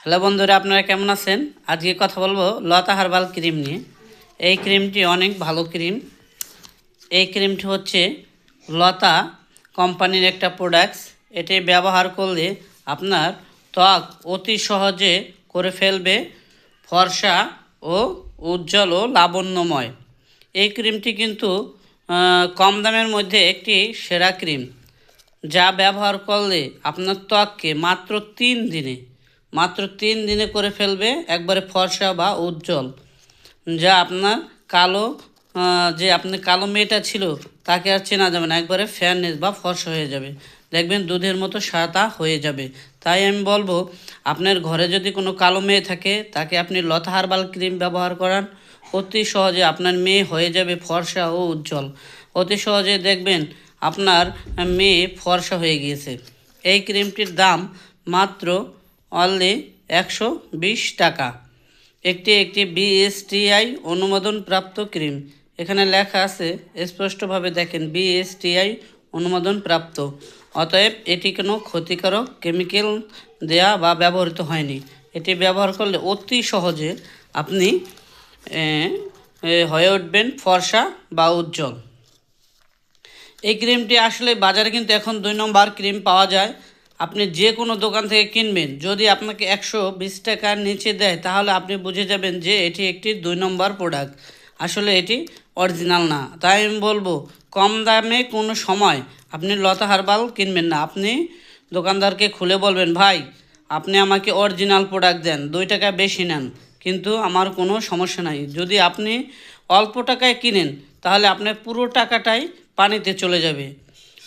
Hello বন্ধুরা, আপনারা কেমন আছেন? আজকে কথা বলবো লতা হার্বাল ক্রিম নিয়ে। এই ক্রিমটি অনেক ভালো ক্রিম। এই ক্রিমটি হচ্ছে লতা কোম্পানির একটা প্রোডাক্টস। এটি ব্যবহার করলে আপনার ত্বক অতি সহজে করে ফেলবে ফর্সা ও উজ্জ্বল ও লাবণ্যময়। এই ক্রিমটি কিন্তু কম দামের মধ্যে একটি সেরা ক্রিম, যা ব্যবহার করলে আপনার ত্বককে মাত্র তিন দিনে করে ফেলবে একবারে ফর্সা বা উজ্জ্বল। যা আপনার কালো যে আপনার কালো মেয়েটা ছিল তাকে আর চেনা যাবে না, একবারে ফেয়ারনেস বা ফর্সা হয়ে যাবে, দেখবেন দুধের মতো সাদা হয়ে যাবে। তাই আমি বলবো, আপনার ঘরে যদি কোনো কালো মেয়ে থাকে তাকে আপনি লতা হার্বাল ক্রিম ব্যবহার করান, অতি সহজে আপনার মেয়ে হয়ে যাবে ফর্সা ও উজ্জ্বল। অতি সহজে দেখবেন আপনার মেয়ে ফর্সা হয়ে গিয়েছে। এই ক্রিমটির দাম মাত্র অনলি 120 টাকা। একটি বিএসটিআই অনুমোদনপ্রাপ্ত ক্রিম। এখানে লেখা আছে স্পষ্টভাবে, দেখেন, বিএসটিআই অনুমোদনপ্রাপ্ত। অতএব এটি কোনো ক্ষতিকারক কেমিক্যাল দেয়া বা ব্যবহৃত হয়নি। এটি ব্যবহার করলে অতি সহজে আপনি হয়ে উঠবেন ফর্সা বা উজ্জ্বল। এই ক্রিমটি আসলে বাজারে কিন্তু এখন 2 নম্বর ক্রিম পাওয়া যায়। আপনি যে কোনো দোকান থেকে কিনবেন, যদি আপনাকে 120 টাকার নিচে দেয় তাহলে আপনি বুঝে যাবেন যে এটি একটি 2 নম্বর প্রোডাক্ট। আসলে এটি অরিজিনাল না। তাই আমি বলবো, কম দামে কোনো সময় আপনি লতা হার্বাল কিনবেন না। আপনি দোকানদারকে খুলে বলবেন, ভাই আপনি আমাকে অরিজিনাল প্রোডাক্ট দেন, 2 টাকা বেশি নেন, কিন্তু আমার কোনো সমস্যা নাই। যদি আপনি অল্প টাকায় কিনেন তাহলে আপনার পুরো টাকাটাই পানিতে চলে যাবে।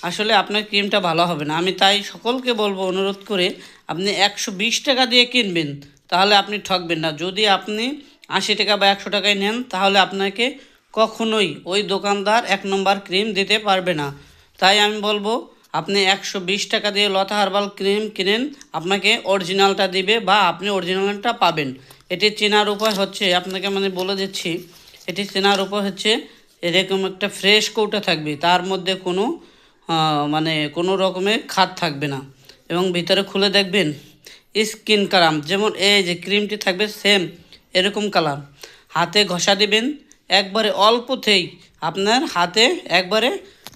আসলে আপনার ক্রিমটা ভালো হবে না। আমি তাই সকলকে বলবো, অনুরোধ করে, আপনি 120 টাকা দিয়ে কিনবেন, তাহলে আপনি ঠকবেন না। যদি আপনি 80 টাকা বা 100 টাকায় নেন তাহলে আপনাকে কখনোই ওই দোকানদার 1 নম্বর ক্রিম দিতে পারবে না। তাই আমি বলবো, আপনি 120 টাকা দিয়ে লতা হার্বাল ক্রিম কিনেন, আপনাকে অরিজিনালটা দিবে বা আপনি অরিজিনালটা পাবেন। এটি চেনার উপায় হচ্ছে, আপনাকে বলে দিচ্ছি, এটি চেনার উপায় হচ্ছে, এরকম একটা ফ্রেশ কৌটা থাকবে, তার মধ্যে কোনো রকমের খাদ থাকবে না, এবং ভিতরে খুলে দেখবেন স্কিন কালার, যেমন এই যে ক্রিমটি থাকবে সেম এরকম কালার। হাতে ঘষা দিবেন, একবারে অল্পতেই আপনার হাতে একবারে,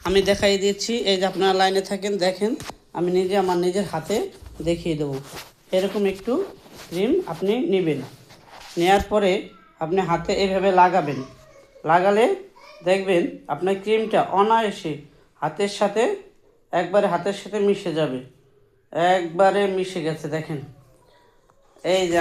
আমি দেখাই দিচ্ছি, এই যে আপনারা লাইনে থাকেন, দেখেন, আমি আমার নিজের হাতে দেখিয়ে দেবো। এরকম একটু ক্রিম আপনি নেবেন, নেওয়ার পরে আপনি হাতে এভাবে লাগাবেন। লাগালে দেখবেন আপনার ক্রিমটা অনায়াসে হাতের সাথে মিশে যাবে। একবারে মিশে গেছে, দেখেন। এই যে